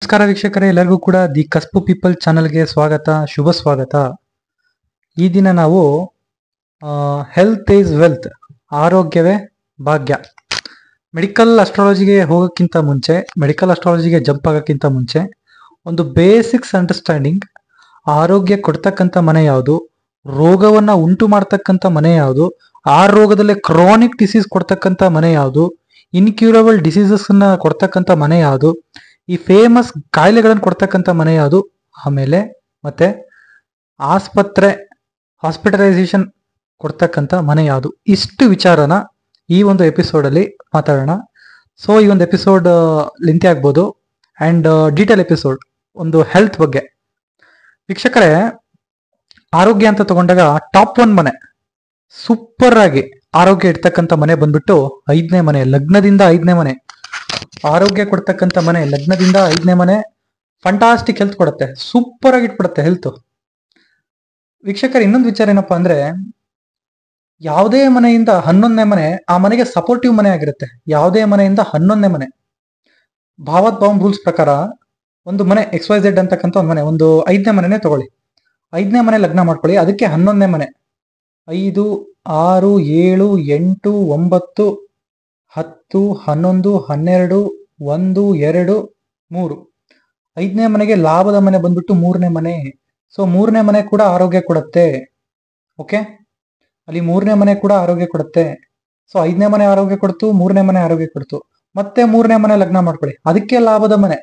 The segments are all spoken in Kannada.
ನಮಸ್ಕಾರ ವೀಕ್ಷಕರೇ, ಎಲ್ಲರಿಗೂ ಕೂಡ ದಿ ಕಸ್ಪು ಪೀಪಲ್ ಚಾನಲ್ಗೆ ಸ್ವಾಗತ, ಶುಭ ಸ್ವಾಗತ. ಈ ದಿನ ನಾವು ಹೆಲ್ತ್ ಈಸ್ ವೆಲ್ತ್, ಆರೋಗ್ಯವೇ ಭಾಗ್ಯ, ಮೆಡಿಕಲ್ ಅಸ್ಟ್ರಾಲಜಿಗೆ ಹೋಗೋಕ್ಕಿಂತ ಮುಂಚೆ, ಮೆಡಿಕಲ್ ಅಸ್ಟ್ರಾಲಜಿಗೆ ಜಂಪ್ ಆಗೋಕ್ಕಿಂತ ಮುಂಚೆ ಒಂದು ಬೇಸಿಕ್ಸ್ ಅಂಡರ್ಸ್ಟ್ಯಾಂಡಿಂಗ್, ಆರೋಗ್ಯ ಕೊಡ್ತಕ್ಕಂಥ ಮನೆ ಯಾವುದು, ರೋಗವನ್ನು ಉಂಟು ಮಾಡ್ತಕ್ಕಂಥ ಮನೆ ಯಾವುದು, ಆ ರೋಗದಲ್ಲೇ ಕ್ರಾನಿಕ್ ಡಿಸೀಸ್ ಕೊಡ್ತಕ್ಕಂಥ ಮನೆ ಯಾವುದು, ಇನ್ಕ್ಯೂರಬಲ್ ಡಿಸೀಸಸ್ನ ಕೊಡ್ತಕ್ಕಂಥ ಮನೆ ಯಾವುದು, ಈ ಫೇಮಸ್ ಕಾಯಿಲೆಗಳನ್ನು ಕೊಡ್ತಕ್ಕಂಥ ಮನೆ ಯಾವುದು, ಆಮೇಲೆ ಮತ್ತೆ ಆಸ್ಪತ್ರೆ ಹಾಸ್ಪಿಟಲೈಸೇಷನ್ ಕೊಡ್ತಕ್ಕಂಥ ಮನೆ ಯಾವುದು, ಇಷ್ಟು ವಿಚಾರನ ಈ ಒಂದು ಎಪಿಸೋಡಲ್ಲಿ ಮಾತಾಡೋಣ. ಸೊ ಈ ಒಂದು ಎಪಿಸೋಡ್ ಲೆಂತಿ ಆಗ್ಬೋದು ಆ್ಯಂಡ್ ಡೀಟೇಲ್ ಎಪಿಸೋಡ್ ಒಂದು ಹೆಲ್ತ್ ಬಗ್ಗೆ. ವೀಕ್ಷಕರೇ, ಆರೋಗ್ಯ ಅಂತ ತಗೊಂಡಾಗ ಟಾಪ್ 1 ಮನೆ, ಸೂಪರ್ ಆಗಿ ಆರೋಗ್ಯ ಇಡ್ತಕ್ಕಂಥ ಮನೆ ಬಂದ್ಬಿಟ್ಟು 5ನೇ ಮನೆ, ಲಗ್ನದಿಂದ 5ನೇ ಮನೆ. ಆರೋಗ್ಯ ಕೊಡ್ತಕ್ಕಂಥ ಮನೆ, ಲಗ್ನದಿಂದ 5ನೇ ಮನೆ ಫಂಟಾಸ್ಟಿಕ್ ಹೆಲ್ತ್ ಕೊಡುತ್ತೆ, ಸೂಪರ್ ಆಗಿ ಇಟ್ಬಿಡುತ್ತೆ ಹೆಲ್ತ್. ವೀಕ್ಷಕರು, ಇನ್ನೊಂದು ವಿಚಾರ ಏನಪ್ಪಾ ಅಂದ್ರೆ, ಯಾವುದೇ ಮನೆಯಿಂದ 11ನೇ ಮನೆ ಆ ಮನೆಗೆ ಸಪೋರ್ಟಿವ್ ಮನೆ ಆಗಿರುತ್ತೆ. ಯಾವುದೇ ಮನೆಯಿಂದ 11ನೇ ಮನೆ, ಭಾವತ್ ಬಾಂಬ್ ರೂಲ್ಸ್ ಪ್ರಕಾರ ಒಂದು ಮನೆ XYZ ಅಂತಕ್ಕಂಥ ಒಂದು ಮನೆ, ಒಂದು 5ನೇ ಮನೆನೇ ತಗೊಳ್ಳಿ, 5ನೇ ಮನೆ ಲಗ್ನ ಮಾಡ್ಕೊಳ್ಳಿ, ಅದಕ್ಕೆ 11ನೇ ಮನೆ 5, 6, 7, 8, 9, 10, 11, 12, 1, 2, 3. 5ನೇ ಮನೆಗೆ ಲಾಭದ ಮನೆ ಬಂದ್ಬಿಟ್ಟು 3ನೇ ಮನೆ. ಸೊ 3ನೇ ಮನೆ ಕೂಡ ಆರೋಗ್ಯ ಕೊಡುತ್ತೆ. ಓಕೆ, ಅಲ್ಲಿ 3ನೇ ಮನೆ ಕೂಡ ಆರೋಗ್ಯ ಕೊಡುತ್ತೆ. ಸೊ 5ನೇ ಮನೆ ಆರೋಗ್ಯ ಕೊಡ್ತು, 3ನೇ ಮನೆ ಆರೋಗ್ಯ ಕೊಡ್ತು, ಮತ್ತೆ 3ನೇ ಮನೆ ಲಗ್ನ ಮಾಡ್ಕೊಳ್ಳಿ, ಅದಕ್ಕೆ ಲಾಭದ ಮನೆ,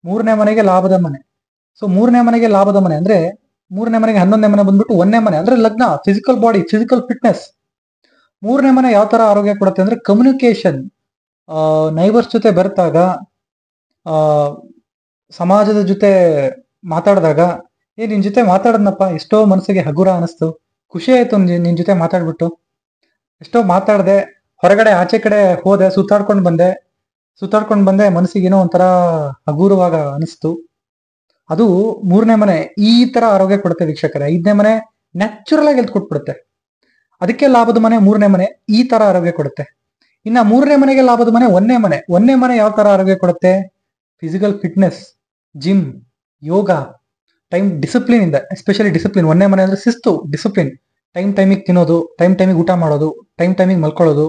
3ನೇ ಮನೆಗೆ ಲಾಭದ ಮನೆ. ಸೊ 3ನೇ ಮನೆಗೆ ಲಾಭದ ಮನೆ ಅಂದ್ರೆ 3ನೇ ಮನೆಗೆ 11ನೇ ಮನೆ ಬಂದ್ಬಿಟ್ಟು 1ನೇ ಮನೆ ಅಂದ್ರೆ ಲಗ್ನ, ಫಿಸಿಕಲ್ ಬಾಡಿ, ಫಿಸಿಕಲ್ ಫಿಟ್ನೆಸ್. 3ನೇ ಮನೆ ಯಾವ ತರ ಆರೋಗ್ಯ ಕೊಡುತ್ತೆ ಅಂದ್ರೆ ಕಮ್ಯುನಿಕೇಶನ್, ನೈಬರ್ಸ್ ಜೊತೆ ಬೆರೆತಾಗ, ಸಮಾಜದ ಜೊತೆ ಮಾತಾಡಿದಾಗ, ನಿನ್ ಜೊತೆ ಮಾತಾಡದ್ನಪ್ಪ, ಎಷ್ಟೋ ಮನಸ್ಸಿಗೆ ಹಗುರ ಅನಿಸ್ತು, ಖುಷಿ ಆಯ್ತು ನಿನ್ ಜೊತೆ ಮಾತಾಡ್ಬಿಟ್ಟು, ಎಷ್ಟೋ ಮಾತಾಡ್ದೆ, ಹೊರಗಡೆ ಆಚೆ ಕಡೆ ಹೋದೆ, ಸುತ್ತಾಡ್ಕೊಂಡು ಬಂದೆ, ಮನಸ್ಸಿಗೇನೋ ಒಂಥರ ಹಗುರವಾಗ ಅನಿಸ್ತು. ಅದು 3ನೇ ಮನೆ ಈ ತರ ಆರೋಗ್ಯ ಕೊಡುತ್ತೆ ವೀಕ್ಷಕರೇ. 5ನೇ ಮನೆ ನ್ಯಾಚುರಲ್ ಆಗಿ ಹೆಲ್ತ್ ಕೊಟ್ಬಿಡುತ್ತೆ, ಅದಕ್ಕೆ ಲಾಭದ ಮನೆ 3ನೇ ಮನೆ ಈ ತರ ಆರೋಗ್ಯ ಕೊಡುತ್ತೆ. ಇನ್ನ 3ನೇ ಮನೆಗೆ ಲಾಭದ ಮನೆ 1ನೇ ಮನೆ. 1ನೇ ಮನೆ ಯಾವ ತರ ಆರೋಗ್ಯ ಕೊಡುತ್ತೆ? ಫಿಸಿಕಲ್ ಫಿಟ್ನೆಸ್, ಜಿಮ್, ಯೋಗ, ಟೈಮ್ ಡಿಸಿಪ್ಲಿನ್ ಇಂದ, ಎಸ್ಪೆಷಲಿ ಡಿಸಿಪ್ಲಿನ್. 1ನೇ ಮನೆ ಅಂದ್ರೆ ಶಿಸ್ತು, ಡಿಸಿಪ್ಲಿನ್, ಟೈಮಿಗೆ ತಿನ್ನೋದು, ಟೈಮಿಗೆ ಊಟ ಮಾಡೋದು, ಟೈಮಿಗೆ ಮಲ್ಕೊಳ್ಳೋದು,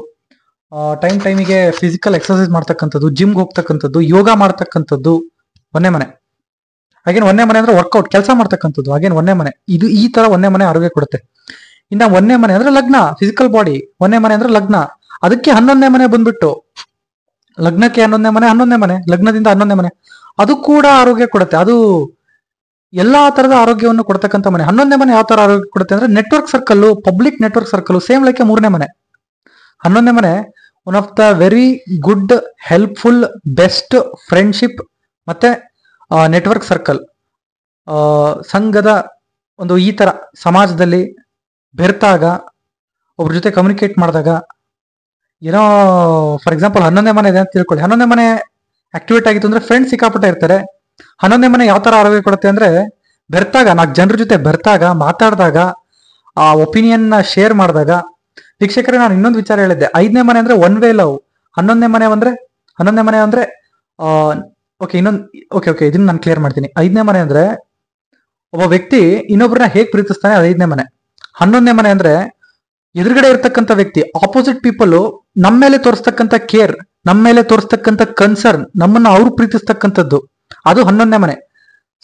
ಟೈಮಿಗೆ ಫಿಸಿಕಲ್ ಎಕ್ಸರ್ಸೈಸ್ ಮಾಡ್ತಕ್ಕಂಥದ್ದು, ಜಿಮ್ಗೆ ಹೋಗ್ತಕ್ಕಂಥದ್ದು, ಯೋಗ ಮಾಡ್ತಕ್ಕಂಥದ್ದು 1ನೇ ಮನೆ. ಹಾಗೇನು 1ನೇ ಮನೆ ಅಂದ್ರೆ ವರ್ಕೌಟ್, ಕೆಲಸ ಮಾಡ್ತಕ್ಕಂಥದ್ದು, ಹಾಗೇನು 1ನೇ ಮನೆ. ಇದು ಈ ತರ 1ನೇ ಮನೆ ಆರೋಗ್ಯ ಕೊಡುತ್ತೆ. ಇನ್ನ 1ನೇ ಮನೆ ಅಂದ್ರೆ ಲಗ್ನ, ಫಿಸಿಕಲ್ ಬಾಡಿ. 1ನೇ ಮನೆ ಅಂದ್ರೆ ಲಗ್ನ, ಅದಕ್ಕೆ 11ನೇ ಮನೆ ಬಂದ್ಬಿಟ್ಟು, ಲಗ್ನಕ್ಕೆ 11ನೇ ಮನೆ, 11ನೇ ಮನೆ, ಲಗ್ನದಿಂದ 11ನೇ ಮನೆ, ಅದು ಕೂಡ ಆರೋಗ್ಯ ಕೊಡುತ್ತೆ. ಅದು ಎಲ್ಲಾ ತರದ ಆರೋಗ್ಯವನ್ನು ಕೊಡ್ತಕ್ಕಂಥ ಮನೆ. 11ನೇ ಮನೆ ಯಾವ ತರ ಆರೋಗ್ಯ ಕೊಡುತ್ತೆ ಅಂದ್ರೆ network circle, public network circle, same like 3ನೇ ಮನೆ. 11ನೇ ಮನೆ one of the very good, helpful, best friendship ಮತ್ತೆ ನೆಟ್ವರ್ಕ್ ಸರ್ಕಲ್, ಸಂಘದ ಒಂದು ಈ ತರ ಸಮಾಜದಲ್ಲಿ ಬೆರೆತಾಗ, ಒಬ್ರ ಜೊತೆ ಕಮ್ಯುನಿಕೇಟ್ ಮಾಡಿದಾಗ, ಏನೋ ಫಾರ್ ಎಕ್ಸಾಂಪಲ್ 11ನೇ ಮನೆ ಇದೆ ಅಂತ ತಿಳ್ಕೊಳ್ಳಿ, 11ನೇ ಮನೆ ಆಕ್ಟಿವೇಟ್ ಆಗಿತ್ತು ಅಂದ್ರೆ ಫ್ರೆಂಡ್ಸ್ ಸಿಕ್ಕಾಪಟ್ಟೆ ಇರ್ತಾರೆ. 11ನೇ ಮನೆ ಯಾವ ತರ ಆರೋಗ್ಯ ಕೊಡುತ್ತೆ ಅಂದ್ರೆ ಬೆರ್ತಾಗ, 4 ಜನರ ಜೊತೆ ಬೆರ್ತಾಗ, ಮಾತಾಡಿದಾಗ, ಆ ಒಪಿನಿಯನ್ ನ ಶೇರ್ ಮಾಡಿದಾಗ. ವೀಕ್ಷಕರೇ, ನಾನು ಇನ್ನೊಂದು ವಿಚಾರ ಹೇಳಿದ್ದೆ, 5ನೇ ಮನೆ ಅಂದ್ರೆ ಒನ್ ವೇ ಲವ್, 11ನೇ ಮನೆ ಅಂದ್ರೆ ಓಕೆ ಇದನ್ನ ನಾನು ಕ್ಲಿಯರ್ ಮಾಡ್ತೀನಿ. 5ನೇ ಮನೆ ಅಂದ್ರೆ ಒಬ್ಬ ವ್ಯಕ್ತಿ ಇನ್ನೊಬ್ಬರನ್ನ ಹೇಗ್ ಪ್ರೀತಿಸ್ತಾನೆ, ಅದು 5ನೇ ಮನೆ. 11ನೇ ಮನೆ ಅಂದ್ರೆ ಎದುರುಗಡೆ ಇರ್ತಕ್ಕಂಥ ವ್ಯಕ್ತಿ, ಆಪೋಸಿಟ್ ಪೀಪಲ್ ನಮ್ಮ ಮೇಲೆ ತೋರಿಸ್ತಕ್ಕಂಥ ಕೇರ್, ನಮ್ಮ ಮೇಲೆ ತೋರಿಸ್ತಕ್ಕಂಥ ಕನ್ಸರ್ನ್, ನಮ್ಮನ್ನ ಅವ್ರು ಪ್ರೀತಿಸ್ತಕ್ಕಂಥದ್ದು, ಅದು 11ನೇ ಮನೆ.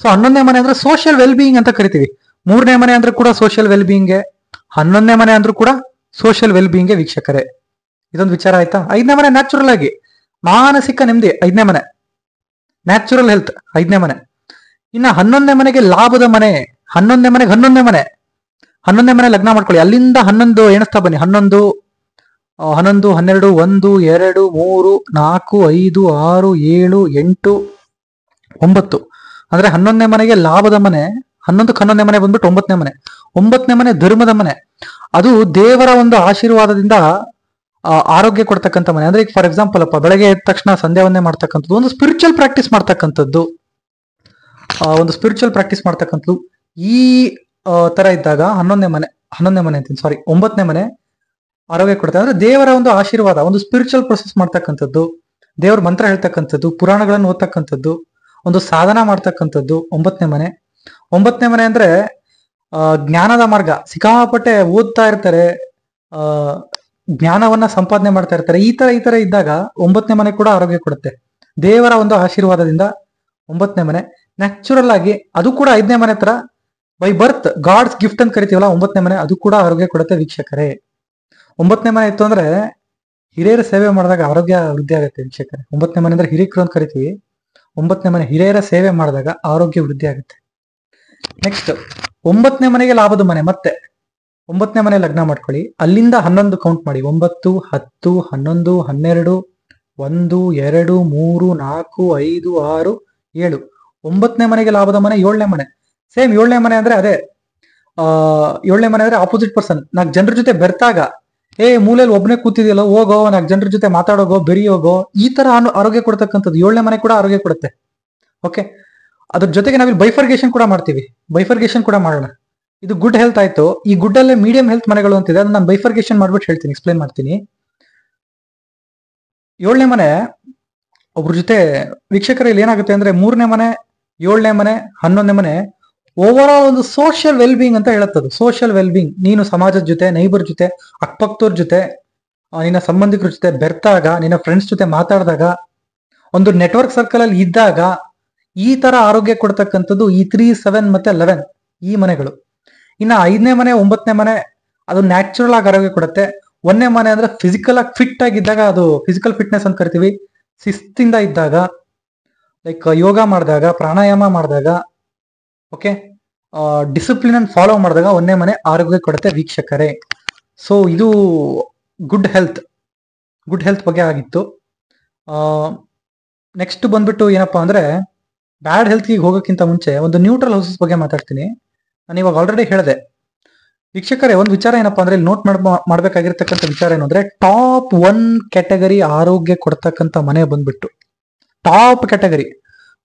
ಸೊ 11ನೇ ಮನೆ ಅಂದ್ರೆ ಸೋಷಿಯಲ್ ವೆಲ್ ಬೀಯಿಂಗ್ ಅಂತ ಕರಿತೀವಿ. 3ನೇ ಮನೆ ಅಂದ್ರೆ ಕೂಡ ಸೋಷಿಯಲ್ ವೆಲ್ ಬೀಯಿಂಗ್ಗೆ, 11ನೇ ಮನೆ ಅಂದ್ರೂ ಕೂಡ ಸೋಷಿಯಲ್ ವೆಲ್ ಬೀಯಿಂಗ್ಗೆ ವೀಕ್ಷಕರೇ. ಇದೊಂದು ವಿಚಾರ ಆಯ್ತಾ. 5ನೇ ಮನೆ ನ್ಯಾಚುರಲ್ ಆಗಿ ಮಾನಸಿಕ ನೆಮ್ಮದಿ, 5ನೇ ಮನೆ ನ್ಯಾಚುರಲ್ ಹೆಲ್ತ್, 5ನೇ ಮನೆ. ಇನ್ನ 11ನೇ ಮನೆಗೆ ಲಾಭದ ಮನೆ, 11ನೇ ಮನೆಗೆ 11ನೇ ಮನೆ ಲಗ್ನ ಮಾಡ್ಕೊಳ್ಳಿ, ಅಲ್ಲಿಂದ 11 ಎಣಿಸ್ತಾ ಬನ್ನಿ. 11, 12, 1, 2, 3, 4, 5, 6, 7, 8, 9 ಅಂದ್ರೆ 11ನೇ ಮನೆಗೆ ಲಾಭದ ಮನೆ. 11ನೇ ಮನೆ ಬಂದ್ಬಿಟ್ಟು 9ನೇ ಮನೆ. 9ನೇ ಮನೆ ಧರ್ಮದ ಮನೆ, ಅದು ದೇವರ ಒಂದು ಆಶೀರ್ವಾದದಿಂದ ಆರೋಗ್ಯ ಕೊಡ್ತಕ್ಕಂಥ ಮನೆ. ಅಂದ್ರೆ ಈಗ ಫಾರ್ ಎಕ್ಸಾಂಪಲ್ ಅಪ್ಪ, ಬೆಳಗ್ಗೆ ಎದ್ದ ತಕ್ಷಣ ಸಂಧ್ಯಾ ವಂದನೆ ಮಾಡ್ತಕ್ಕಂಥದ್ದು, ಒಂದು ಸ್ಪಿರಿಚುವಲ್ ಪ್ರಾಕ್ಟೀಸ್ ಮಾಡ್ತಕ್ಕಂಥದ್ದು, ಈ ತರ ಇದ್ದಾಗ 11ನೇ ಮನೆ ಅಂತೀನಿ, ಸಾರಿ 9ನೇ ಮನೆ ಆರೋಗ್ಯ ಕೊಡುತ್ತೆ. ಅಂದ್ರೆ ದೇವರ ಒಂದು ಆಶೀರ್ವಾದ, ಒಂದು ಸ್ಪಿರಿಚುವಲ್ ಪ್ರೊಸೆಸ್ ಮಾಡ್ತಕ್ಕಂಥದ್ದು, ದೇವ್ರ ಮಂತ್ರ ಹೇಳ್ತಕ್ಕಂಥದ್ದು, ಪುರಾಣಗಳನ್ನು ಓದ್ತಕ್ಕಂಥದ್ದು, ಒಂದು ಸಾಧನ ಮಾಡ್ತಕ್ಕಂಥದ್ದು 9ನೇ ಮನೆ. 9ನೇ ಮನೆ ಅಂದ್ರೆ ಜ್ಞಾನದ ಮಾರ್ಗ, ಸಿಕ್ಕಾಪಟ್ಟೆ ಓದ್ತಾ ಇರ್ತಾರೆ, ಆ ಜ್ಞಾನವನ್ನ ಸಂಪಾದನೆ ಮಾಡ್ತಾ ಇರ್ತಾರೆ. ಈ ತರ ಇದ್ದಾಗ 9ನೇ ಮನೆ ಕೂಡ ಆರೋಗ್ಯ ಕೊಡುತ್ತೆ. ದೇವರ ಒಂದು ಆಶೀರ್ವಾದದಿಂದ 9ನೇ ಮನೆ ನ್ಯಾಚುರಲ್ ಆಗಿ, ಅದು ಕೂಡ 5ನೇ ಮನೆ ತರ ಬೈ ಬರ್ತ್ ಗಾಡ್ಸ್ ಗಿಫ್ಟ್ ಅಂತ ಕರಿತೀವಲ್ಲ, 9ನೇ ಮನೆ ಅದು ಕೂಡ ಆರೋಗ್ಯ ಕೊಡುತ್ತೆ ವೀಕ್ಷಕರೇ. 9ನೇ ಮನೆ ಇತ್ತು ಅಂದ್ರೆ ಹಿರಿಯರ ಸೇವೆ ಮಾಡಿದಾಗ ಆರೋಗ್ಯ ವೃದ್ಧಿ ಆಗುತ್ತೆ ವೀಕ್ಷಕರೇ. 9ನೇ ಮನೆ ಅಂದ್ರೆ ಹಿರಿಕರು ಅಂತ ಕರಿತೀವಿ. 9ನೇ ಮನೆ ಹಿರಿಯರ ಸೇವೆ ಮಾಡಿದಾಗ ಆರೋಗ್ಯ ವೃದ್ಧಿ ಆಗುತ್ತೆ. ನೆಕ್ಸ್ಟ್ 9ನೇ ಮನೆಗೆ ಲಾಭದ ಮನೆ. ಮತ್ತೆ 9ನೇ ಮನೆ ಲಗ್ನ ಮಾಡ್ಕೊಳ್ಳಿ, ಅಲ್ಲಿಂದ 11 ಕೌಂಟ್ ಮಾಡಿ. 9, 10, 11, 12, 1, 2, 3, 4, 5, 6, 7. 9ನೇ ಮನೆಗೆ ಲಾಭದ ಮನೆ 7ನೇ ಮನೆ. ಸೇಮ್ 7ನೇ ಮನೆ ಅಂದ್ರೆ ಅದೇ 7ನೇ ಮನೆ ಅಂದ್ರೆ ಆಪೋಸಿಟ್ ಪರ್ಸನ್. 4 ಜನರ ಜೊತೆ ಬೆರ್ತಾಗ, ಮೂಲೆಯಲ್ಲಿ ಒಬ್ಬನೇ ಕೂತಿದೆಯಲ್ಲ, ಹೋಗೋ 4 ಜನರ ಜೊತೆ ಮಾತಾಡೋಗೋ, ಬೆರೆಯೋಗೋ, ಈ ತರ ಆರೋಗ್ಯ ಕೊಡ್ತಕ್ಕಂಥದ್ದು 7ನೇ ಮನೆ ಕೂಡ ಆರೋಗ್ಯ ಕೊಡುತ್ತೆ. ಓಕೆ, ಅದ್ರ ಜೊತೆಗೆ ನಾವಿಲ್ಲಿ ಬೈಫರ್ಗೇಷನ್ ಕೂಡ ಮಾಡ್ತೀವಿ. ಬೈಫರ್ಗೇಷನ್ ಕೂಡ ಮಾಡೋಣ. ಇದು ಗುಡ್ ಹೆಲ್ತ್ ಆಯ್ತು. ಈ ಗುಡ್ ಅಲ್ಲೇ ಮೀಡಿಯಂ ಹೆಲ್ತ್ ಮನೆಗಳು ಅಂತಿದೆ, ಅದನ್ನ ನಾನು ಬೈಫರ್ಗೇಷನ್ ಮಾಡ್ಬಿಟ್ಟು ಹೇಳ್ತೀನಿ, ಎಕ್ಸ್ಪ್ಲೈನ್ ಮಾಡ್ತೀನಿ. 7ನೇ ಮನೆ ಒಬ್ರ ಜೊತೆ ವೀಕ್ಷಕರಲ್ಲಿ ಏನಾಗುತ್ತೆ ಅಂದ್ರೆ 3ನೇ ಮನೆ, 7ನೇ ಮನೆ, 11ನೇ ಮನೆ ಓವರ್ ಆಲ್ ಒಂದು ಸೋಷಿಯಲ್ ವೆಲ್ ಬೀಯಿಂಗ್ ಅಂತ ಹೇಳುತ್ತದು. ಸೋಷಿಯಲ್ ವೆಲ್ ಬೀಯಿಂಗ್, ನೀನು ಸಮಾಜದ ಜೊತೆ, ನೈಬರ್ ಜೊತೆ, ಅಕ್ಕಪಕ್ಕದವ್ರ ಜೊತೆ, ನಿನ್ನ ಸಂಬಂಧಿಕರ ಜೊತೆ ಬೆರ್ತಾಗ, ನಿನ್ನ ಫ್ರೆಂಡ್ಸ್ ಜೊತೆ ಮಾತಾಡಿದಾಗ, ಒಂದು ನೆಟ್ವರ್ಕ್ ಸರ್ಕಲ್ ಅಲ್ಲಿ ಇದ್ದಾಗ ಈ ತರ ಆರೋಗ್ಯ ಕೊಡ್ತಕ್ಕಂಥದ್ದು ಈ 3, 7 ಮತ್ತೆ 11 ಈ ಮನೆಗಳು. ಇನ್ನ 5ನೇ ಮನೆ, 9ನೇ ಮನೆ ಅದು ನ್ಯಾಚುರಲ್ ಆಗಿ ಆರೋಗ್ಯ ಕೊಡುತ್ತೆ. 1ನೇ ಮನೆ ಅಂದ್ರೆ ಫಿಸಿಕಲ್ ಆಗಿ ಫಿಟ್ ಆಗಿದ್ದಾಗ, ಅದು ಫಿಸಿಕಲ್ ಫಿಟ್ನೆಸ್ ಅಂತ ಕರಿತೀವಿ. ಶಿಸ್ತಿಂದ ಇದ್ದಾಗ, ಲೈಕ್ ಯೋಗ ಮಾಡಿದಾಗ, ಪ್ರಾಣಾಯಾಮ ಮಾಡಿದಾಗ, ಓಕೆ, ಡಿಸಿಪ್ಲಿನ್ ಅನ್ನು ಫಾಲೋ ಮಾಡಿದಾಗ 1ನೇ ಮನೆ ಆರೋಗ್ಯ ಕೊಡುತ್ತೆ ವೀಕ್ಷಕರೇ. ಸೊ ಇದು ಗುಡ್ ಹೆಲ್ತ್ ಬಗ್ಗೆ ಆಗಿತ್ತು. ನೆಕ್ಸ್ಟ್ ಬಂದ್ಬಿಟ್ಟು ಏನಪ್ಪಾ ಅಂದ್ರೆ, ಬ್ಯಾಡ್ ಹೆಲ್ತ್ಗೆ ಹೋಗೋಕ್ಕಿಂತ ಮುಂಚೆ ಒಂದು ನ್ಯೂಟ್ರಲ್ ಹೌಸಸ್ ಬಗ್ಗೆ ಮಾತಾಡ್ತೀನಿ. ನಾನು ಇವಾಗ ಆಲ್ರೆಡಿ ಹೇಳಿದೆ ವೀಕ್ಷಕರೇ. ಒಂದು ವಿಚಾರ ಏನಪ್ಪಾ ಅಂದ್ರೆ, ಇಲ್ಲಿ ನೋಟ್ ಮಾಡ್ಬೇಕಾಗಿರ್ತಕ್ಕಂಥ ವಿಚಾರ ಏನು ಅಂದ್ರೆ, ಟಾಪ್ 1 ಕ್ಯಾಟಗರಿ ಆರೋಗ್ಯ ಕೊಡ್ತಕ್ಕಂಥ ಮನೆ ಬಂದ್ಬಿಟ್ಟು ಟಾಪ್ ಕ್ಯಾಟಗರಿ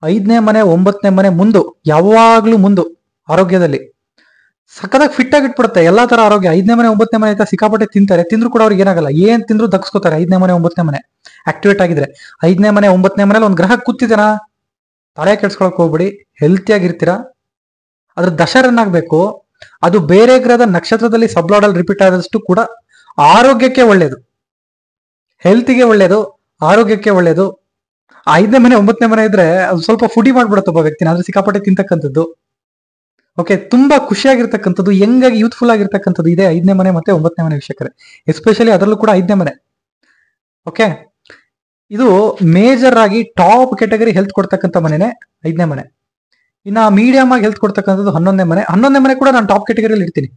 5ನೇ ಮನೆ, 9ನೇ ಮನೆ ಮುಂದು, ಯಾವಾಗ್ಲೂ ಮುಂದು ಆರೋಗ್ಯದಲ್ಲಿ ಸಕ್ಕದಾಗಿ ಫಿಟ್ ಆಗಿ ಇಟ್ಬಿಡುತ್ತೆ ಎಲ್ಲಾ ತರ ಆರೋಗ್ಯ. 5ನೇ ಮನೆ, 9ನೇ ಮನೆ ಆಯ್ತಾ, ಸಿಕ್ಕಾಪಟ್ಟೆ ತಿಂತಾರೆ, ತಿಂದ್ರು ಕೂಡ ಅವ್ರಿಗೆ ಏನಾಗಲ್ಲ, ಏನ್ ತಿಂದ್ರು ದಕ್ಸ್ಕೋತಾರೆ. 5ನೇ ಮನೆ, 9ನೇ ಮನೆ ಆಕ್ಟಿವೇಟ್ ಆಗಿದ್ರೆ. 5ನೇ ಮನೆ, 9ನೇ ಮನೇಲಿ ಒಂದು ಗ್ರಹ ಕೂತಿದೇನಾ, ತಲೆ ಕೆಡ್ಸ್ಕೊಳಕ್ ಹೋಗ್ಬಿಡಿ, ಹೆಲ್ತಿಯಾಗಿರ್ತೀರಾ. ಅದ್ರ ದಶ ರನ್ ಆಗ್ಬೇಕು. ಅದು ಬೇರೆ ಗ್ರಹದ ನಕ್ಷತ್ರದಲ್ಲಿ ಸಬ್ಲಾಡಲ್ ರಿಪೀಟ್ ಆದಷ್ಟು ಕೂಡ ಆರೋಗ್ಯಕ್ಕೆ ಒಳ್ಳೇದು, ಹೆಲ್ತ್ಗೆ ಒಳ್ಳೇದು, ಆರೋಗ್ಯಕ್ಕೆ ಒಳ್ಳೇದು. 5ನೇ ಮನೆ, 9ನೇ ಮನೆ ಇದ್ರೆ ಅದು ಸ್ವಲ್ಪ ಫುಡಿ ಮಾಡ್ಬಿಡುತ್ತೆ ಒಬ್ಬ ವ್ಯಕ್ತಿನ, ಅಂದ್ರೆ ಸಿಕ್ಕಾಪಟ್ಟೆ ತಿಂತಕ್ಕಂಥದ್ದು. ಓಕೆ, ತುಂಬಾ ಖುಷಿಯಾಗಿರ್ತಕ್ಕಂಥದ್ದು, ಹೆಂಗಾಗಿ ಯೂತ್ಫುಲ್ ಆಗಿರ್ತಕ್ಕಂಥದ್ದು ಇದೆ 5ನೇ ಮನೆ ಮತ್ತೆ 9ನೇ ಮನೆ ವೀಕ್ಷಕರೇ. ಎಸ್ಪೆಷಲಿ ಅದರಲ್ಲೂ ಕೂಡ 5ನೇ ಮನೆ. ಓಕೆ, ಇದು ಮೇಜರ್ ಆಗಿ ಟಾಪ್ ಕ್ಯಾಟಗರಿ ಹೆಲ್ತ್ ಕೊಡ್ತಕ್ಕಂಥ ಮನೆನೇ 5ನೇ ಮನೆ. ಇನ್ನ ಮೀಡಿಯಂ ಆಗಿ ಹೆಲ್ತ್ ಕೊಡ್ತಕ್ಕಂಥದ್ದು 11ನೇ ಮನೆ. 11ನೇ ಮನೆ ಕೂಡ ನಾನು ಟಾಪ್ ಕ್ಯಾಟಗರಿಯಲ್ಲಿ ಇಡ್ತೀನಿ.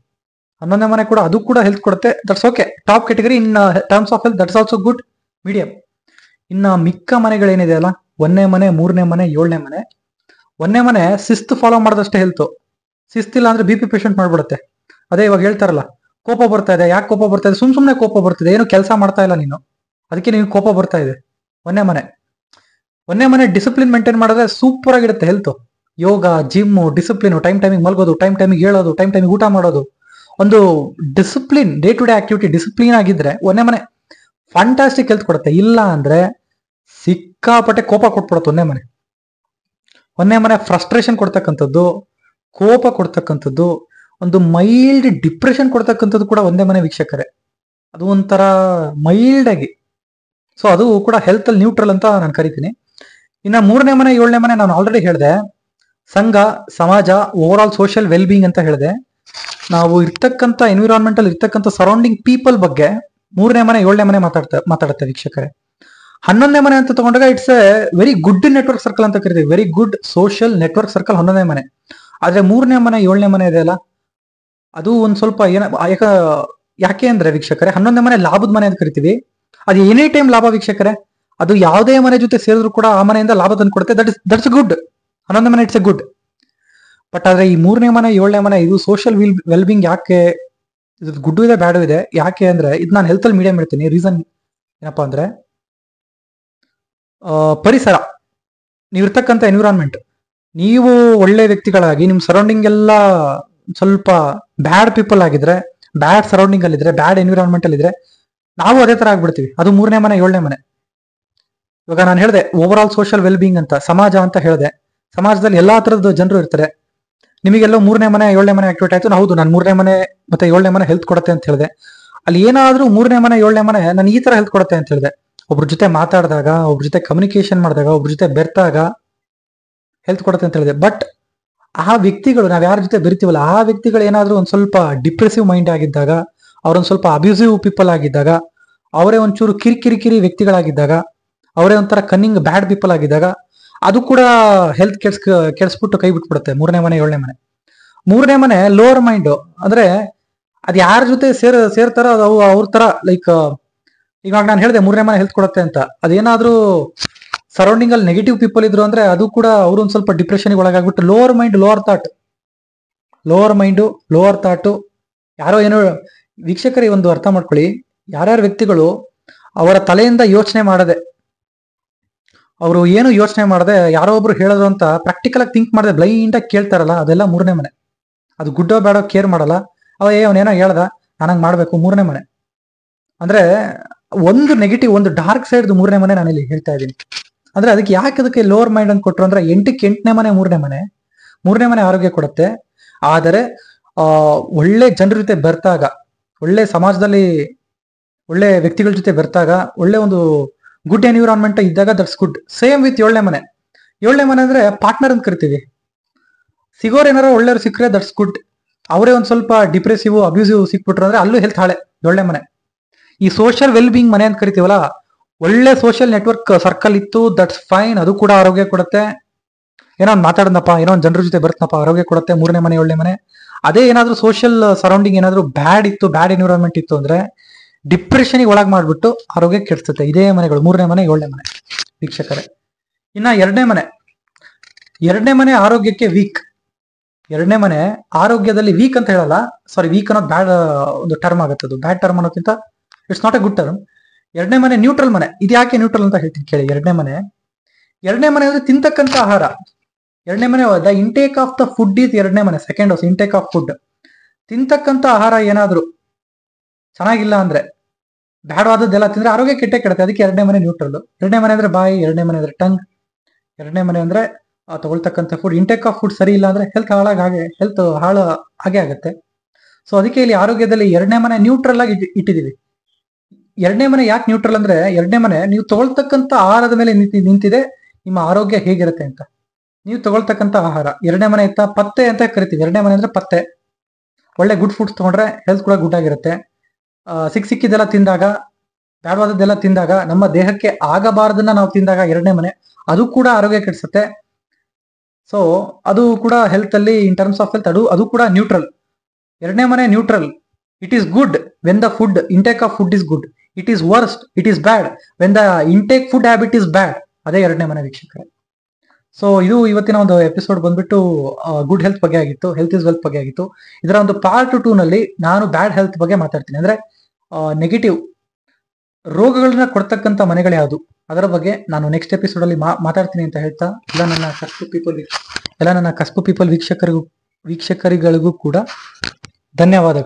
11ನೇ ಮನೆ ಕೂಡ ಅದು ಕೂಡ ಹೆಲ್ತ್ ಕೊಡುತ್ತೆ, that's okay. Top category in terms of health, that's also good, medium. ಇನ್ನ ಮಿಕ್ಕ ಮನೆಗಳೇನಿದೆ ಅಲ್ಲ, 1ನೇ ಮನೆ, 3ನೇ ಮನೆ, 7ನೇ ಮನೆ. 1ನೇ ಮನೆ ಶಿಸ್ತು ಫಾಲೋ ಮಾಡಿದಷ್ಟೇ ಹೆಲ್ತ್. ಶಿಸ್ತಿಲ್ಲ ಅಂದ್ರೆ BP ಪೇಷಂಟ್ ಮಾಡ್ಬಿಡುತ್ತೆ. ಅದೇ ಇವಾಗ ಹೇಳ್ತಾರಲ್ಲ, ಕೋಪ ಬರ್ತಾ ಇದೆ, ಯಾಕೆ ಕೋಪ ಬರ್ತಾ ಇದೆ, ಸುಮ್ನೆ ಕೋಪ ಬರ್ತಿದೆ, ಏನು ಕೆಲಸ ಮಾಡ್ತಾ ಇಲ್ಲ ನೀನು, ಅದಕ್ಕೆ ನೀನು ಕೋಪ ಬರ್ತಾ ಇದೆ. 1ನೇ ಮನೆ ಡಿಸಿಪ್ಲಿನ್ ಮೇಂಟೈನ್ ಮಾಡಿದ್ರೆ ಸೂಪರ್ ಆಗಿರುತ್ತೆ ಹೆಲ್ತ್. ಯೋಗ, ಜಿಮ್, ಡಿಸಿಪ್ಲಿನ್, ಟೈಮಿಗೆ ಮಲ್ಗೋದು, ಟೈಮಿಗೆ ಹೇಳೋದು, ಟೈಮಿಗೆ ಊಟ ಮಾಡೋದು, ಒಂದು discipline, day to day activity discipline ಆಗಿದ್ರೆ 1ನೇ ಮನೆ ಫ್ಯಾಂಟಾಸ್ಟಿಕ್ ಹೆಲ್ತ್ ಕೊಡುತ್ತೆ. ಇಲ್ಲ ಅಂದ್ರೆ ಸಿಕ್ಕಾಪಟ್ಟೆ ಕೋಪ ಕೊಟ್ಬಿಡುತ್ತೆ 1ನೇ ಮನೆ. 1ನೇ ಮನೆ ಫ್ರಸ್ಟ್ರೇಷನ್ ಕೊಡ್ತಕ್ಕಂಥದ್ದು, ಕೋಪ ಕೊಡ್ತಕ್ಕಂಥದ್ದು, ಒಂದು ಮೈಲ್ಡ್ ಡಿಪ್ರೆಷನ್ ಕೊಡ್ತಕ್ಕಂಥದ್ದು ಕೂಡ 1ನೇ ಮನೆ ವೀಕ್ಷಕರೇ. ಅದು ಒಂಥರ ಮೈಲ್ಡ್ ಆಗಿ. ಸೊ ಅದು ಕೂಡ ಹೆಲ್ತ್ ಅಲ್ಲಿ ನ್ಯೂಟ್ರಲ್ ಅಂತ ನಾನು ಕರಿತೀನಿ. ಇನ್ನ 3ನೇ ಮನೆ, 7ನೇ ಮನೆ ನಾನು ಆಲ್ರೆಡಿ ಹೇಳಿದೆ, ಸಂಘ, ಸಮಾಜ, over all social well being ಅಂತ ಹೇಳಿದೆ. ನಾವು ಇರ್ತಕ್ಕಂಥ ಎನ್ವಿರಾನ್ಮೆಂಟ್ ಅಲ್ಲಿ ಇರ್ತಕ್ಕಂಥ ಸರೌಂಡಿಂಗ್ ಪೀಪಲ್ ಬಗ್ಗೆ 3ನೇ ಮನೆ, 7ನೇ ಮನೆ ಮಾತಾಡುತ್ತೆ ವೀಕ್ಷಕರೇ. 11ನೇ ಮನೆ ಅಂತ ತಗೊಂಡಾಗ it's a very good network circle ಅಂತ ಕರಿತೀವಿ, very good social network circle 11ನೇ ಮನೆ. ಆದ್ರೆ 3ನೇ ಮನೆ, 7ನೇ ಮನೆ ಇದೆ ಅಲ್ಲ, ಅದು ಒಂದ್ ಸ್ವಲ್ಪ ಯಾಕೆ ಅಂದ್ರೆ ವೀಕ್ಷಕರೇ, 11ನೇ ಮನೆ ಲಾಭದ ಮನೆ ಅಂತ ಕರಿತೀವಿ. ಅದು ಎನಿ ಟೈಮ್ ಲಾಭ ವೀಕ್ಷಕರೇ. ಅದು ಯಾವುದೇ ಮನೆ ಜೊತೆ ಸೇರಿದ್ರು ಕೂಡ ಆ ಮನೆಯಿಂದ ಲಾಭ ತಂದು ಕೊಡುತ್ತೆ. That's good. 11ನೇ ಮನೆ ಇಟ್ಸ್ ಎ ಗುಡ್. ಬಟ್ ಆದ್ರೆ ಈ 3ನೇ ಮನೆ, 7ನೇ ಮನೆ ಇದು ಸೋಷಿಯಲ್ ವೆಲ್ಬಿಂಗ್ ಯಾಕೆ, ಇದು ಗುಡ್ ಇದೆ, ಬ್ಯಾಡು ಇದೆ. ಯಾಕೆ ಅಂದ್ರೆ ಇದು ನಾನು ಹೆಲ್ತ್ ಅಲ್ಲಿ ಮೀಡಿಯಂ ಇರ್ತೀನಿ. ರೀಸನ್ ಏನಪ್ಪಾ ಅಂದ್ರೆ, ಪರಿಸರ, ನೀವಿರ್ತಕ್ಕಂಥ ಎನ್ವಿರಾನ್ಮೆಂಟ್, ನೀವು ಒಳ್ಳೆ ವ್ಯಕ್ತಿಗಳಾಗಿ ನಿಮ್ ಸರೌಂಡಿಂಗ್ ಎಲ್ಲ ಸ್ವಲ್ಪ ಬ್ಯಾಡ್ ಪೀಪಲ್ ಆಗಿದ್ರೆ, ಬ್ಯಾಡ್ ಸರೌಂಡಿಂಗ್ ಅಲ್ಲಿ ಇದ್ರೆ, ಬ್ಯಾಡ್ ಎನ್ವಿರಾನ್ಮೆಂಟ್ ಅಲ್ಲಿ ಇದ್ರೆ, ನಾವು ಅದೇ ತರ ಆಗ್ಬಿಡ್ತೀವಿ. ಅದು 3ನೇ ಮನೆ, 7ನೇ ಮನೆ. ಇವಾಗ ನಾನು ಹೇಳಿದೆ over all social well being ಅಂತ, ಸಮಾಜ ಅಂತ ಹೇಳಿದೆ. ಸಮಾಜದಲ್ಲಿ ಎಲ್ಲಾ ತರದ ಜನರು ಇರ್ತಾರೆ. ನಿಮಗೆಲ್ಲೋ 3ನೇ ಮನೆ 7ನೇ ಮನೆ ಆಕ್ಟಿವೇಟ್ ಆಯ್ತು, ಹೌದು ನಾನು 3ನೇ ಮನೆ ಮತ್ತೆ 7ನೇ ಮನೆ ಹೆಲ್ತ್ ಕೊಡುತ್ತೆ ಅಂತ ಹೇಳಿದೆ. ಅಲ್ಲಿ ಏನಾದ್ರೂ 3ನೇ ಮನೆ 7ನೇ ಮನೆ ನಾನು ಈ ತರ ಹೆಲ್ತ್ ಕೊಡುತ್ತೆ ಅಂತ ಹೇಳಿದೆ. ಒಬ್ರ ಜೊತೆ ಮಾತಾಡಿದಾಗ, ಒಬ್ರ ಜೊತೆ ಕಮ್ಯುನಿಕೇಶನ್ ಮಾಡಿದಾಗ, ಒಬ್ರ ಜೊತೆ ಬೆರ್ತಾಗ ಹೆಲ್ತ್ ಕೊಡುತ್ತೆ ಅಂತ ಹೇಳಿದೆ. ಬಟ್ ಆ ವ್ಯಕ್ತಿಗಳು, ನಾವ್ ಯಾರ ಜೊತೆ ಬೆರಿತೀವಲ್ಲ ಆ ವ್ಯಕ್ತಿಗಳು ಏನಾದ್ರೂ ಒಂದ್ ಸ್ವಲ್ಪ ಡಿಪ್ರೆಸಿವ್ ಮೈಂಡ್ ಆಗಿದ್ದಾಗ, ಅವ್ರೊಂದ್ ಸ್ವಲ್ಪ ಅಬ್ಯೂಸಿವ್ ಪೀಪಲ್ ಆಗಿದ್ದಾಗ, ಅವರೇ ಒಂಚೂರು ಕಿರಿಕಿರಿ ವ್ಯಕ್ತಿಗಳಾಗಿದ್ದಾಗ, ಅವರೇ ಒಂಥರ ಕನ್ನಿಂಗ್ ಬ್ಯಾಡ್ ಪೀಪಲ್ ಆಗಿದ್ದಾಗ, ಅದು ಕೂಡ ಹೆಲ್ತ್ ಕೆಡ್ಸ್ಬಿಟ್ಟು ಕೈ ಬಿಟ್ಬಿಡುತ್ತೆ. 3ನೇ ಮನೆ 7ನೇ ಮನೆ. 3ನೇ ಮನೆ ಲೋವರ್ ಮೈಂಡ್ ಅಂದ್ರೆ ಅದ್ ಯಾರ ಜೊತೆ ಸೇರ್ತಾರ ಅವ್ರ ತರ. ಲೈಕ್ ಇವಾಗ ನಾನು ಹೇಳಿದೆ 3ನೇ ಮನೆ ಹೆಲ್ತ್ ಕೊಡುತ್ತೆ ಅಂತ, ಅದೇನಾದ್ರೂ ಸರೌಂಡಿಂಗ್ ಅಲ್ಲಿ ನೆಗೆಟಿವ್ ಪೀಪಲ್ ಇದ್ರು ಅಂದ್ರೆ ಅದು ಕೂಡ ಅವ್ರು ಒಂದ್ ಸ್ವಲ್ಪ ಡಿಪ್ರೆಷನ್ ಒಳಗಾಗ್ಬಿಟ್ಟು ಲೋವರ್ ಮೈಂಡ್ ಲೋವರ್ ಥಾಟ್ ಯಾರೋ ಏನೋ. ವೀಕ್ಷಕರಿಗೆ ಒಂದು ಅರ್ಥ ಮಾಡ್ಕೊಳ್ಳಿ, ಯಾರ್ಯಾರ ವ್ಯಕ್ತಿಗಳು ಅವರ ತಲೆಯಿಂದ ಯೋಚನೆ ಮಾಡದೆ, ಅವರು ಏನು ಯೋಚನೆ ಮಾಡದೆ ಯಾರೋ ಒಬ್ರು ಹೇಳೋದು ಅಂತ ಪ್ರಾಕ್ಟಿಕಲ್ ಆಗಿ ಥಿಂಕ್ ಮಾಡದೆ ಬ್ಲೈಂಡ್ ಆಗಿ ಕೇಳ್ತಾರಲ್ಲ, ಅದೆಲ್ಲ 3ನೇ ಮನೆ. ಅದು ಗುಡ್ಡೋ ಬೇಡೋ ಕೇರ್ ಮಾಡಲ್ಲ. ಅವನೇನೋ ಹೇಳ್ದ ನಾನಂಗ್ ಮಾಡ್ಬೇಕು, 3ನೇ ಮನೆ. ಅಂದ್ರೆ ಒಂದು ನೆಗೆಟಿವ್, ಒಂದು ಡಾರ್ಕ್ ಸೈಡ್ 3ನೇ ಮನೆ ನಾನಿಲ್ಲಿ ಹೇಳ್ತಾ ಇದ್ದೀನಿ. ಅಂದ್ರೆ ಅದಕ್ಕೆ ಲೋವರ್ ಮೈಂಡ್ ಅಂತ ಕೊಟ್ರು ಅಂದ್ರೆ 8ನೇ ಮನೆ 3ನೇ ಮನೆ. 3ನೇ ಮನೆ ಆರೋಗ್ಯ ಕೊಡುತ್ತೆ. ಆದರೆ ಒಳ್ಳೆ ಜನರ ಜೊತೆ ಬೆರ್ತಾಗ, ಒಳ್ಳೆ ಸಮಾಜದಲ್ಲಿ ಒಳ್ಳೆ ವ್ಯಕ್ತಿಗಳ ಜೊತೆ ಬೆರ್ತಾಗ, ಒಳ್ಳೆ ಒಂದು ಗುಡ್ ಎನ್ವಿರಾನ್ಮೆಂಟ್ ಇದ್ದಾಗ ದಟ್ಸ್ ಗುಡ್. ಸೇಮ್ ವಿತ್ 7ನೇ ಮನೆ. 7ನೇ ಮನೆ ಅಂದ್ರೆ ಪಾರ್ಟ್ನರ್ ಅಂತ ಕರಿತೀವಿ. ಸಿಗೋರ್ ಏನಾರ ಒಳ್ಳೆಯವ್ರು ಸಿಕ್ಕರೆ ದಟ್ಸ್ ಗುಡ್. ಅವರೇ ಒಂದ್ ಸ್ವಲ್ಪ ಡಿಪ್ರೆಸಿವ್ ಅಬ್ಯೂಸಿವ್ ಸಿಕ್ಬಿಟ್ರು ಅಂದ್ರೆ ಅಲ್ಲೂ ಹೆಲ್ತ್ ಹಾಳೆ. 7ನೇ ಮನೆ ಈ ಸೋಷಿಯಲ್ ವೆಲ್ ಬೀಯಿಂಗ್ ಮನೆ ಅಂತ ಕರಿತೀವಲ್ಲ, ಒಳ್ಳೆ ಸೋಷಿಯಲ್ ನೆಟ್ವರ್ಕ್ ಸರ್ಕಲ್ ಇತ್ತು, ದಟ್ಸ್ ಫೈನ್, ಅದು ಕೂಡ ಆರೋಗ್ಯ ಕೊಡುತ್ತೆ. ಏನೋ ಒಂದು ಮಾತಾಡನಪ್ಪ, ಏನೋ ಒಂದು ಜನರ ಜೊತೆ ಬರ್ತನಪ್ಪ, ಆರೋಗ್ಯ ಕೊಡುತ್ತೆ 3ನೇ ಮನೆ 7ನೇ ಮನೆ. ಅದೇ ಏನಾದ್ರೂ ಸೋಷಿಯಲ್ ಸರೌಂಡಿಂಗ್ ಏನಾದ್ರೂ ಬ್ಯಾಡ್ ಇತ್ತು, ಬ್ಯಾಡ್ ಎನ್ವಿರಾನ್ಮೆಂಟ್ ಇತ್ತು ಅಂದ್ರೆ ಡಿಪ್ರೆಷನ್ಗೆ ಒಳಗ್ ಮಾಡ್ಬಿಟ್ಟು ಆರೋಗ್ಯ ಕೆಡಿಸುತ್ತೆ. ಇದೇ ಮನೆಗಳು 3ನೇ ಮನೆ 7ನೇ ಮನೆ ವೀಕ್ಷಕರೇ. ಇನ್ನ 2ನೇ ಮನೆ ಆರೋಗ್ಯಕ್ಕೆ ವೀಕ್. 2ನೇ ಮನೆ ಆರೋಗ್ಯದಲ್ಲಿ ವೀಕ್ ಅಂತ ಹೇಳಲ್ಲ, ಸಾರಿ, ವೀಕ್ ಅನ್ನೋದು ಬ್ಯಾಡ್ ಒಂದು ಟರ್ಮ್ ಆಗುತ್ತೆ. ಅದು ಬ್ಯಾಡ್ ಟರ್ಮ್ ಅನ್ನೋಕ್ಕಿಂತ it's not a good term. 2ನೇ ಮನೆ ನ್ಯೂಟ್ರಲ್ ಮನೆ. ಇದು ಯಾಕೆ ನ್ಯೂಟ್ರಲ್ ಅಂತ ಹೇಳ್ತೀನಿ ಕೇಳಿ. 2ನೇ ಮನೆ ಅಂದ್ರೆ ತಿಂತಕ್ಕಂಥ ಆಹಾರ. 2ನೇ ಮನೆ the intake of the food is 2ನೇ ಮನೆ. Second house intake of food. ತಿಂತಕ್ಕಂಥ ಆಹಾರ ಏನಾದ್ರು ಚೆನ್ನಾಗಿಲ್ಲ ಅಂದ್ರೆ, ಬ್ಯಾಡವಾದದ್ದೆಲ್ಲ ತಿಂದ್ರೆ ಆರೋಗ್ಯ ಕೆಡುತ್ತೆ. ಅದಕ್ಕೆ 2ನೇ ಮನೆ ನ್ಯೂಟ್ರಲ್. 2ನೇ ಮನೆ ಅಂದ್ರೆ ಬಾಯಿ, 2ನೇ ಮನೆ ಅಂದ್ರೆ ಟಂಗ್, 2ನೇ ಮನೆ ಅಂದ್ರೆ ತಗೊಳ್ತಕ್ಕಂಥ ಫುಡ್. ಇಂಟೇಕ್ ಆಫ್ ಫುಡ್ ಸರಿ ಇಲ್ಲ ಅಂದ್ರೆ ಹೆಲ್ತ್ ಹಾಳು ಹಾಗೆ ಆಗುತ್ತೆ. ಸೊ ಅದಕ್ಕೆ ಇಲ್ಲಿ ಆರೋಗ್ಯದಲ್ಲಿ 2ನೇ ಮನೆ ನ್ಯೂಟ್ರಲ್ ಆಗಿ ಇಟ್ಟಿದೀವಿ. 2ನೇ ಮನೆ ಯಾಕೆ ನ್ಯೂಟ್ರಲ್ ಅಂದ್ರೆ, 2ನೇ ಮನೆ ನೀವು ತಗೊಳ್ತಕ್ಕಂಥ ಆಹಾರದ ಮೇಲೆ ನಿಂತಿದೆ ನಿಮ್ಮ ಆರೋಗ್ಯ ಹೇಗಿರುತ್ತೆ ಅಂತ. ನೀವು ತಗೊಳ್ತಕ್ಕಂಥ ಆಹಾರ 2ನೇ ಮನೆ ಇತ್ತ ಪತ್ತೆ ಅಂತ ಕರಿತೀವಿ. 2ನೇ ಮನೆ ಅಂದ್ರೆ ಪತ್ತೆ. ಒಳ್ಳೆ ಗುಡ್ ಫುಡ್ಸ್ ತಗೊಂಡ್ರೆ ಹೆಲ್ತ್ ಕೂಡ ಗುಡ್ ಆಗಿರುತ್ತೆ. ಸಿಕ್ಕಿದ್ದೆಲ್ಲ ತಿಂದಾಗ, ಬ್ಯಾಡವಾದದ್ದೆಲ್ಲ ತಿಂದಾಗ, ನಮ್ಮ ದೇಹಕ್ಕೆ ಆಗಬಾರದನ್ನ ನಾವು ತಿಂದಾಗ 2ನೇ ಮನೆ ಅದು ಕೂಡ ಆರೋಗ್ಯ ಕೆಡಿಸುತ್ತೆ. ಸೊ ಅದು ಕೂಡ ಹೆಲ್ತ್ ಅಲ್ಲಿ ಇನ್ ಟರ್ಮ್ಸ್ ಆಫ್ ಹೆಲ್ತ್ ಅದು ಕೂಡ ನ್ಯೂಟ್ರಲ್. 2ನೇ ಮನೆ neutral. It is good when the food intake of food is good. It is worst, it is bad when the intake food habit is bad. ಅದೇ 2ನೇ ಮನೆ ವೀಕ್ಷಕರೇ. ಸೊ ಇದು ಇವತ್ತಿನ ಒಂದು ಎಪಿಸೋಡ್ ಬಂದ್ಬಿಟ್ಟು ಗುಡ್ ಹೆಲ್ತ್ ಬಗ್ಗೆ ಆಗಿತ್ತು, ಹೆಲ್ತ್ ಇಸ್ ವೆಲ್ತ್ ಬಗ್ಗೆ ಆಗಿತ್ತು. ಇದರ ಒಂದು ಪಾರ್ಟ್ 2 ನಲ್ಲಿ ನಾನು ಬ್ಯಾಡ್ ಹೆಲ್ತ್ ಬಗ್ಗೆ ಮಾತಾಡ್ತೀನಿ. ಅಂದ್ರೆ ನೆಗೆಟಿವ್ ರೋಗಗಳನ್ನ ಕೊಡ್ತಕ್ಕಂಥ ಮನೆಗಳು ಯಾವುದು, ಅದರ ಬಗ್ಗೆ ನಾನು ನೆಕ್ಸ್ಟ್ ಎಪಿಸೋಡ್ ಅಲ್ಲಿ ಮಾತಾಡ್ತೀನಿ ಅಂತ ಹೇಳ್ತಾ, ಎಲ್ಲ ನನ್ನ ಕಸ್ಬು ಪೀಪಲ್ ವೀಕ್ಷಕರಿಗಳಿಗೂ ಕೂಡ ಧನ್ಯವಾದಗಳು.